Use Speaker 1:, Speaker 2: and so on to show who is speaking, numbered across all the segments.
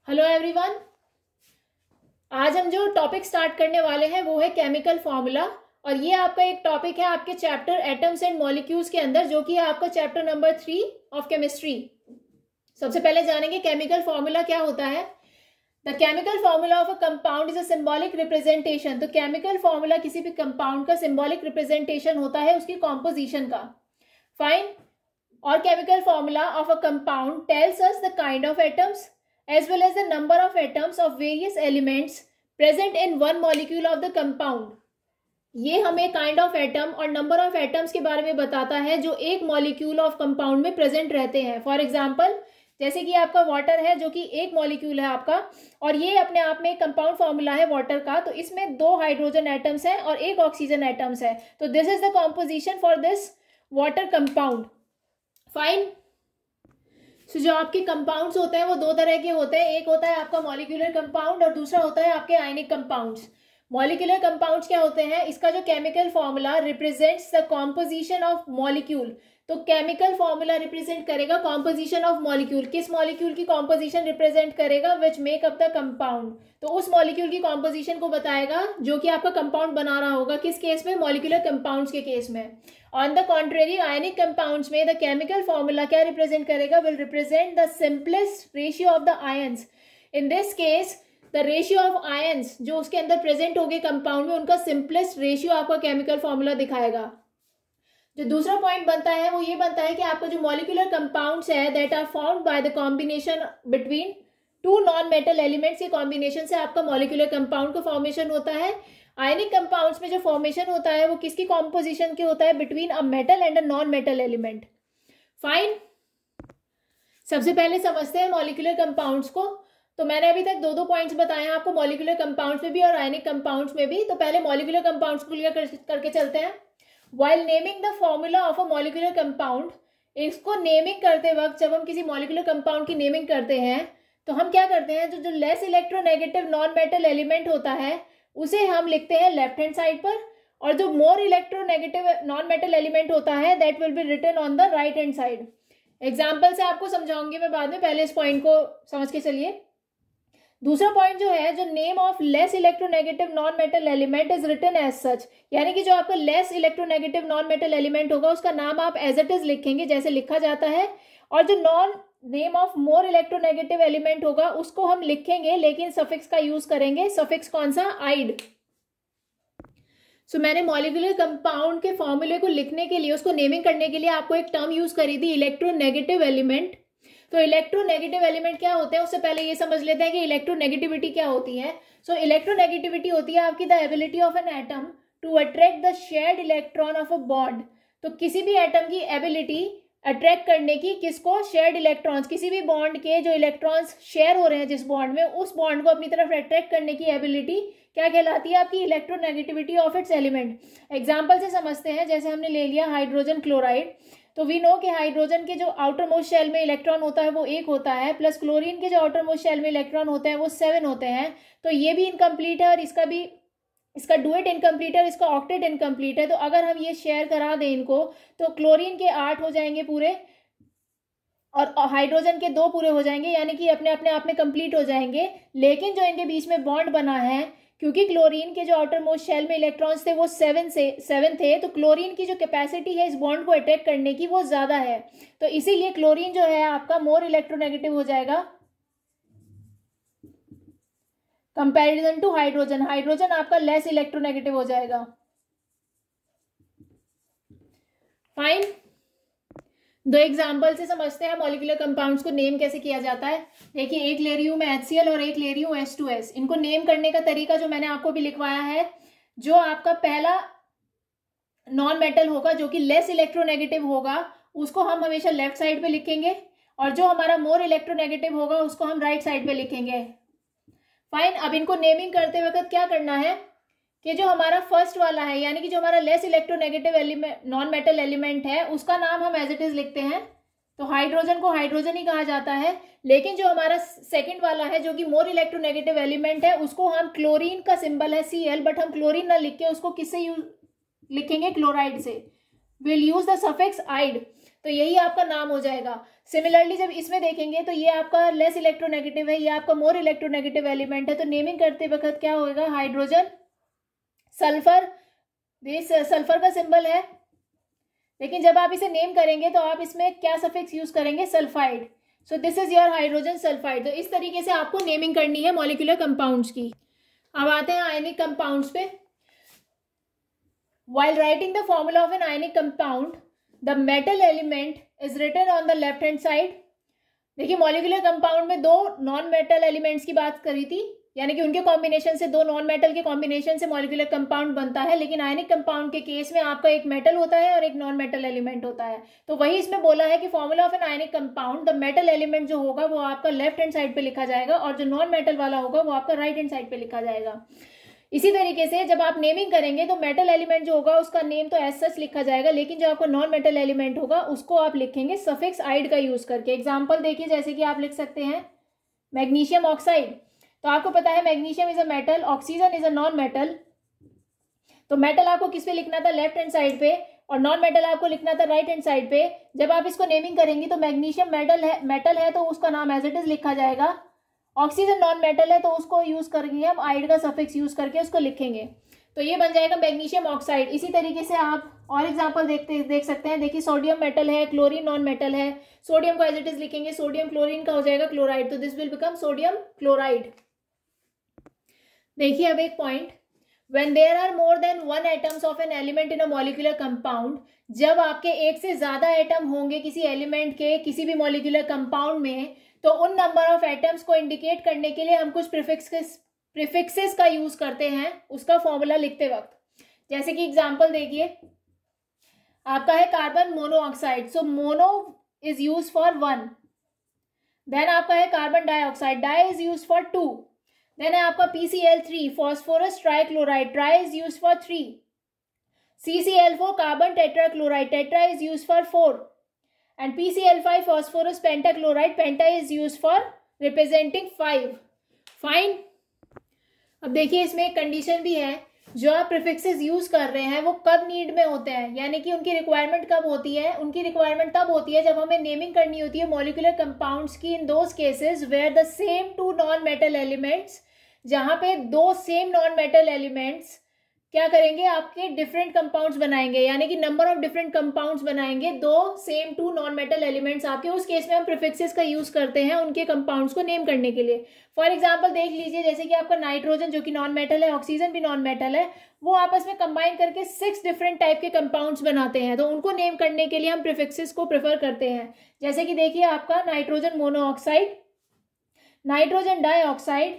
Speaker 1: Hello everyone. आज हम जो टॉपिक स्टार्ट करने वाले हैं वो है केमिकल फॉर्मूला। और ये आपका एक टॉपिक है आपके चैप्टर एटम्स एंड मॉलिक्यूल्स के अंदर, जो कि है आपका चैप्टर नंबर 3 ऑफ केमिस्ट्री। सबसे पहले जानेंगे केमिकल फॉर्मूला क्या होता है। The chemical formula of a compound is a symbolic representation. तो केमिकल फॉर्मूला किसी भी कंपाउंड का सिंबॉलिक रिप्रेजेंटेशन होता है उसकी कॉम्पोजिशन का। फाइन। और chemical formula of a compound tells us the kind of atoms as well as the number of atoms of various elements present in one molecule of the compound। ये हमें kind of atom और number of atoms के बारे में बताता है जो एक मॉलिक्यूल ऑफ कंपाउंड में प्रेजेंट रहते हैं। फॉर एग्जांपल, जैसे कि आपका वाटर है जो कि एक मॉलिक्यूल है आपका, और ये अपने आप में एक कंपाउंड फॉर्मूला है वाटर का। तो इसमें 2 हाइड्रोजन एटम्स हैं और 1 ऑक्सीजन एटम्स है। तो this is the composition for this water compound. Fine. तो जो आपके कंपाउंड्स होते हैं वो 2 तरह के होते हैं। एक होता है आपका मॉलिक्यूलर कंपाउंड और दूसरा होता है आपके आयनिक कंपाउंड्स। मॉलिक्यूलर कंपाउंड्स क्या होते हैं, इसका जो chemical formula represents the composition of molecule. तो केमिकल फॉर्मूला रिप्रेजेंट करेगा कॉम्पोजिशन ऑफ मॉलिक्यूल। किस मॉलिक्यूल की कॉम्पोजिशन रिप्रेजेंट करेगा, which make up the compound. तो उस मॉलिक्यूल की कॉम्पोजिशन को बताएगा जो कि आपका कंपाउंड बना रहा होगा। किस केस में, मॉलिक्यूलर कंपाउंड्स के केस में। On the contrary ionic compounds में द केमिकल फॉर्मूला क्या रिप्रेजेंट करेगा, will represent the simplest ratio of the ions. In this case the ratio of ions जो उसके अंदर प्रेजेंट होंगे कंपाउंड में, उनका सिंपलेस्ट रेशियो आपका केमिकल फॉर्मूला दिखाएगा। जो दूसरा पॉइंट बनता है वो ये बनता है कि आपका जो मॉलिक्यूलर कंपाउंड्स है that are found by the combination between 2 non metal elements के कॉम्बिनेशन से आपका मॉलिक्यूलर कंपाउंड का फॉर्मेशन होता है। आयनिक कंपाउंड्स में जो फॉर्मेशन होता है वो किसकी कॉम्पोजिशन के होता है, between a metal and a non metal element. Fine. सबसे पहले समझते हैं मॉलिक्यूलर कंपाउंड्स को। तो मैंने अभी तक 2 पॉइंट्स बताए हैं आपको, मॉलिक्यूलर कंपाउंड्स में भी और आयनिक कंपाउंड्स में भी। तो पहले मॉलिक्यूलर कंपाउंड्स को क्लियर करके चलते हैं। While naming the formula of a molecular compound, इसको नेमिंग करते वक्त जब हम किसी मॉलिक्यूलर कंपाउंड की नेमिंग करते हैं तो हम क्या करते हैं, जो less electronegative non metal element होता है उसे हम लिखते हैं लेफ्ट हैंड साइड पर, और जो more electronegative non metal element होता है that will be written on the right hand side. Example से आपको समझाऊंगी मैं बाद में, पहले इस पॉइंट को समझ के चलिए। दूसरा पॉइंट जो है, जो name of less electronegative non metal element is written as such, यानी कि जो आपका less electronegative non metal element होगा उसका नाम आप एज इट इज लिखेंगे जैसे लिखा जाता है। और जो name of more electronegative element होगा उसको हम लिखेंगे लेकिन सफिक्स का यूज करेंगे। सफिक्स कौन सा, आइड। सो मैंने मॉलिक्यूलर कंपाउंड के फॉर्मूले को लिखने के लिए, उसको नेमिंग करने के लिए आपको एक टर्म यूज करी थी, इलेक्ट्रोनेगेटिव एलिमेंट। तो इलेक्ट्रोनेगेटिव एलिमेंट क्या होते हैं उससे पहले ये समझ लेते हैं कि इलेक्ट्रोनेगेटिविटी क्या होती है। सो इलेक्ट्रोनेगेटिविटी होती है आपकी the ability of an atom to attract the shared electron of a bond. तो किसी भी एटम की एबिलिटी अट्रैक्ट करने की, किसको, शेयर्ड इलेक्ट्रॉन्स, किसी भी बॉन्ड के जो इलेक्ट्रॉन्स शेयर हो रहे हैं जिस बॉन्ड में, उस बॉन्ड को अपनी तरफ अट्रैक्ट करने की एबिलिटी क्या कहलाती है, आपकी electronegativity of its element. Example से समझते हैं, जैसे हमने ले लिया हाइड्रोजन क्लोराइड। तो वी नो कि हाइड्रोजन के जो आउटर मोस्ट शेल में इलेक्ट्रॉन होता है वो 1 होता है, प्लस क्लोरीन के जो आउटर मोस्ट शेल में इलेक्ट्रॉन होते हैं वो 7 होते हैं। तो ये भी इनकम्प्लीट है और इसका डुएट इनकम्प्लीट है और इसका ऑक्टेट इनकम्प्लीट है। तो अगर हम ये शेयर करा दें इनको तो क्लोरीन के 8 हो जाएंगे पूरे और हाइड्रोजन के 2 पूरे हो जाएंगे, यानी कि अपने आप में कंप्लीट हो जाएंगे। लेकिन जो इनके बीच में बॉन्ड बना है, क्योंकि क्लोरीन के जो आउटर मोस्ट शेल में इलेक्ट्रॉन्स थे वो 7 थे, तो क्लोरीन की जो कैपेसिटी है इस बॉन्ड को अट्रैक्ट करने की वो ज्यादा है। तो इसीलिए क्लोरीन जो है आपका मोर इलेक्ट्रोनेगेटिव हो जाएगा कंपैरिजन टू हाइड्रोजन। हाइड्रोजन आपका लेस इलेक्ट्रोनेगेटिव हो जाएगा। फाइन। 2 एग्जाम्पल से समझते हैं मॉलिक्यूलर कंपाउंड्स को नेम कैसे किया जाता है। देखिए, एक ले रही हूं मैं HCl और एक ले रही हूं H2S। इनको नेम करने का तरीका जो मैंने आपको भी लिखवाया है, जो आपका पहला नॉन मेटल होगा जो कि लेस इलेक्ट्रोनेगेटिव होगा उसको हम हमेशा लेफ्ट साइड पे लिखेंगे, और जो हमारा मोर इलेक्ट्रोनेगेटिव होगा उसको हम राइट साइड पे लिखेंगे। फाइन। अब इनको नेमिंग करते वक्त क्या करना है कि जो हमारा फर्स्ट वाला है, यानी कि जो हमारा less electronegative element non metal element है, उसका नाम हम एज इट इज लिखते हैं। तो हाइड्रोजन को हाइड्रोजन ही कहा जाता है। लेकिन जो हमारा सेकंड वाला है जो कि मोर इलेक्ट्रोनेगेटिव एलिमेंट है, उसको हम, क्लोरीन का सिंबल है Cl, बट हम क्लोरीन ना लिख के उसको किससे लिखेंगे, क्लोराइड से। विल यूज द सफिक्स आइड। तो यही आपका नाम हो जाएगा। सिमिलरली जब इसमें देखेंगे तो ये आपका लेस इलेक्ट्रोनेगेटिव है, ये आपका मोर इलेक्ट्रोनेगेटिव एलिमेंट है, तो नेमिंग करते वक्त क्या होगा, हाइड्रोजन सल्फर, सल्फर का सिंबल है, लेकिन जब आप इसे नेम करेंगे तो आप इसमें क्या सफिक्स यूज करेंगे, sulphide. So this is your hydrogen sulphide. तो इस तरीके से आपको नेमिंग करनी है मॉलिक्यूलर कंपाउंड्स की। अब आते हैं आयनिक कंपाउंड्स पे। While writing the formula of an ionic compound, the metal element is written on the left hand side. देखिए मॉलिक्यूलर कंपाउंड में दो नॉन मेटल एलिमेंट्स की बात करी थी, यानी कि उनके कॉम्बिनेशन से, दो नॉन मेटल के कॉम्बिनेशन से मॉलिक्यूलर कंपाउंड बनता है, लेकिन आयनिक कंपाउंड के केस में आपका एक मेटल होता है और एक नॉन मेटल एलिमेंट होता है। तो वही इसमें बोला है कि formula of an ionic compound, the metal element जो होगा वो आपका लेफ्ट हैंड साइड पे लिखा जाएगा और जो नॉन मेटल वाला होगा वो आपका राइट हैंड साइड पे लिखा जाएगा। इसी तरीके से जब आप नेमिंग करेंगे तो मेटल एलिमेंट जो होगा उसका नेम तो एज सच लिखा जाएगा, लेकिन जो आपका नॉन मेटल एलिमेंट होगा उसको आप लिखेंगे सफिक्स आइड का यूज करके। एग्जांपल देखिए, जैसे कि आप लिख सकते हैं मैग्नीशियम ऑक्साइड। तो आपको पता है magnesium is a metal, oxygen is a non metal. तो मेटल आपको किस पे लिखना था, लेफ्ट हैंड साइड पे, और नॉन मेटल आपको लिखना था राइट हैंड साइड पे। जब आप इसको नेमिंग करेंगे तो मैग्नीशियम मेटल है तो उसका नाम एज इट इज लिखा जाएगा, ऑक्सीजन नॉन मेटल है तो उसको यूज करके हम आइड का सफिक्स यूज करके उसको लिखेंगे, तो ये बन जाएगा मैग्नीशियम ऑक्साइड। इसी तरीके से आप और एग्जांपल देख सकते हैं। देखिए सोडियम मेटल है, क्लोरीन नॉन मेटल है, सोडियम को एज इट इज लिखेंगे, सोडियम क्लोरीन का हो जाएगा क्लोराइड, तो this will become sodium chloride. देखिए अब एक point, when there are more than one atoms of an element in a molecular compound, जब आपके एक से ज्यादा एटम होंगे किसी एलिमेंट के किसी भी मॉलिक्यूलर कंपाउंड में, तो उन नंबर ऑफ एटम्स को इंडिकेट करने के लिए हम कुछ प्रीफिक्सेस का यूज करते हैं उसका फॉर्मूला लिखते वक्त। जैसे कि एग्जांपल देखिए, आपका है carbon monoxide, so mono is use for 1। Then आपका है carbon dioxide, di is use for 2। Then है आपका PCl3 phosphorus trichloride, tri is use for 3। CCl4 carbon tetrachloride, tetra is use for 4। and PCl5 phosphorus pentachloride, penta is used for representing 5. Fine. अब देखिए इसमें एक condition भी है, जो आप प्रीफिक्सेस यूज कर रहे हैं वो कब नीड में होते हैं, यानी कि उनकी रिक्वायरमेंट कब होती है। उनकी रिक्वायरमेंट तब होती है जब हमें नेमिंग करनी होती है मॉलिक्यूलर कंपाउंड्स की, in those cases where the same two non metal elements, जहां पे दो सेम नॉन मेटल एलिमेंट्स क्या करेंगे, आपके डिफरेंट कंपाउंड्स बनाएंगे, यानी कि नंबर ऑफ डिफरेंट कंपाउंड्स बनाएंगे दो same two non metal elements आपके। उस केस में हम प्रीफिक्सेस का यूज करते हैं उनके कंपाउंड्स को नेम करने के लिए। फॉर एग्जांपल देख लीजिए, जैसे कि आपका नाइट्रोजन जो कि नॉन मेटल है, ऑक्सीजन भी नॉन मेटल है, वो आपस में कंबाइन करके 6 डिफरेंट टाइप के कंपाउंड्स बनाते हैं, तो उनको नेम करने के लिए हम प्रीफिक्सेस को प्रेफर करते हैं। जैसे कि देखिए आपका nitrogen monoxide, nitrogen dioxide,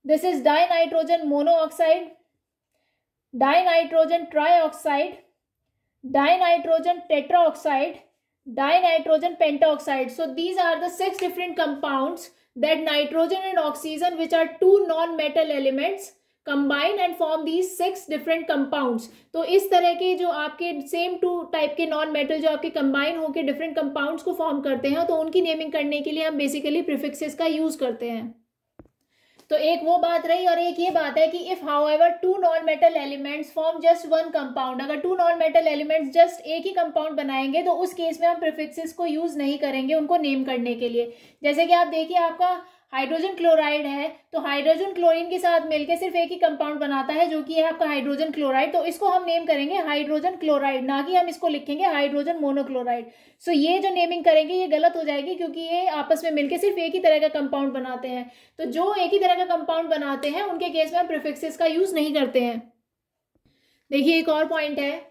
Speaker 1: this is die nitrogen monoxide, dinitrogen trioxide, dinitrogen tetroxide, dinitrogen pentoxide. So these are the 6 different compounds that nitrogen and oxygen, which are two non-metal elements, combine and form these 6 different compounds. तो इस तरह के जो आपके same to type के non metal जो आपके combine होकर डिफरेंट कंपाउंड्स को फॉर्म करते हैं, तो उनकी नेमिंग करने के लिए हम बेसिकली प्रीफिक्सेस का यूज करते हैं। तो एक वो बात रही, और एक ये बात है कि if however two non metal elements form just one compound, अगर two non metal elements just एक ही कंपाउंड बनाएंगे तो उस केस में हम प्रीफिक्सेस को यूज नहीं करेंगे उनको नेम करने के लिए। जैसे कि आप देखिए आपका हाइड्रोजन क्लोराइड है, तो हाइड्रोजन क्लोरीन के साथ मिलकर सिर्फ एक ही कंपाउंड बनाता है जो कि है आपका हाइड्रोजन क्लोराइड, तो इसको हम नेम करेंगे हाइड्रोजन क्लोराइड, ना कि हम इसको लिखेंगे हाइड्रोजन मोनोक्लोराइड। सो ये जो नेमिंग करेंगे ये गलत हो जाएगी, क्योंकि ये आपस में मिलकर सिर्फ एक ही तरह का कंपाउंड बनाते हैं। तो जो एक ही तरह का कंपाउंड बनाते हैं उनके केस में हम प्रीफिक्सेस का यूज नहीं करते हैं। देखिए एक और पॉइंट है,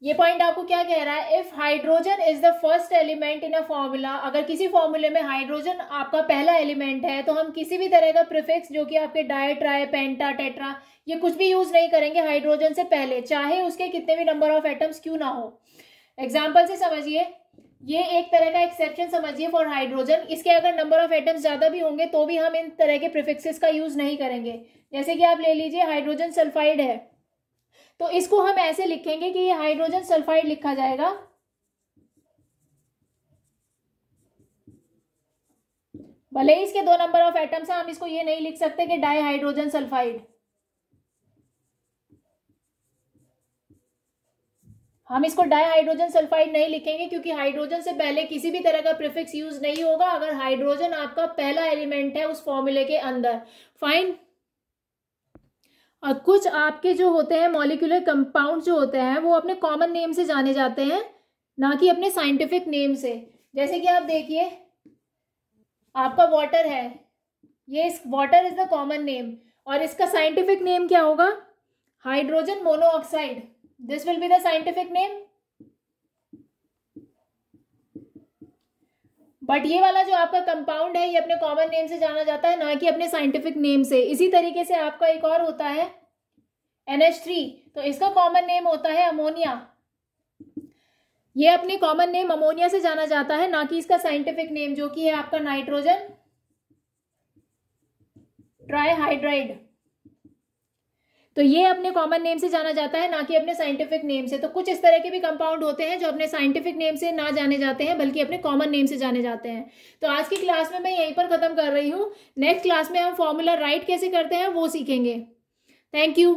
Speaker 1: ये पॉइंट आपको क्या कह रहा है, if hydrogen is the first element in a formula, अगर किसी फॉर्मूले में हाइड्रोजन आपका पहला एलिमेंट है तो हम किसी भी तरह का प्रीफिक्स जो कि आपके डाई ट्राई पेंटा टेट्रा ये कुछ भी यूज नहीं करेंगे हाइड्रोजन से पहले, चाहे उसके कितने भी नंबर ऑफ एटम्स क्यों ना हो। एग्जाम्पल से समझिए, ये एक तरह का एक्सेप्शन समझिए फॉर हाइड्रोजन, इसके अगर नंबर ऑफ एटम्स ज्यादा भी होंगे तो भी हम इन तरह के प्रीफिक्सेस का यूज नहीं करेंगे। जैसे कि आप ले लीजिए हाइड्रोजन सल्फाइड है, तो इसको हम ऐसे लिखेंगे कि ये हाइड्रोजन सल्फाइड लिखा जाएगा, भले ही इसके 2 नंबर ऑफ एटम्स हैं, हम इसको ये नहीं लिख सकते कि डाई हाइड्रोजन सल्फाइड, हम इसको डाई हाइड्रोजन सल्फाइड नहीं लिखेंगे क्योंकि हाइड्रोजन से पहले किसी भी तरह का प्रीफिक्स यूज नहीं होगा अगर हाइड्रोजन आपका पहला एलिमेंट है उस फॉर्मूले के अंदर। फाइन। और कुछ आपके जो होते हैं मॉलिक्यूलर कंपाउंड जो होते हैं वो अपने कॉमन नेम से जाने जाते हैं, ना कि अपने साइंटिफिक नेम से। जैसे कि आप देखिए, आपका वाटर है, ये water is the common name, और इसका साइंटिफिक नेम क्या होगा? Hydrogen monoxide. This will be the scientific name. But ये वाला जो आपका कंपाउंड है ये अपने कॉमन नेम से जाना जाता है, ना कि अपने साइंटिफिक नेम से। इसी तरीके से आपका एक और होता है NH3, तो इसका कॉमन नेम होता है अमोनिया। ये अपने कॉमन नेम अमोनिया से जाना जाता है, ना कि इसका साइंटिफिक नेम जो कि है आपका नाइट्रोजन ट्राईहाइड्राइड। तो ये अपने कॉमन नेम से जाना जाता है, ना कि अपने साइंटिफिक नेम से। तो कुछ इस तरह के भी कंपाउंड होते हैं जो अपने साइंटिफिक नेम से ना जाने जाते हैं बल्कि अपने कॉमन नेम से जाने जाते हैं। तो आज की क्लास में मैं यहीं पर खत्म कर रही हूँ। नेक्स्ट क्लास में हम फॉर्मूला राइट कैसे करते हैं वो सीखेंगे। Thank you.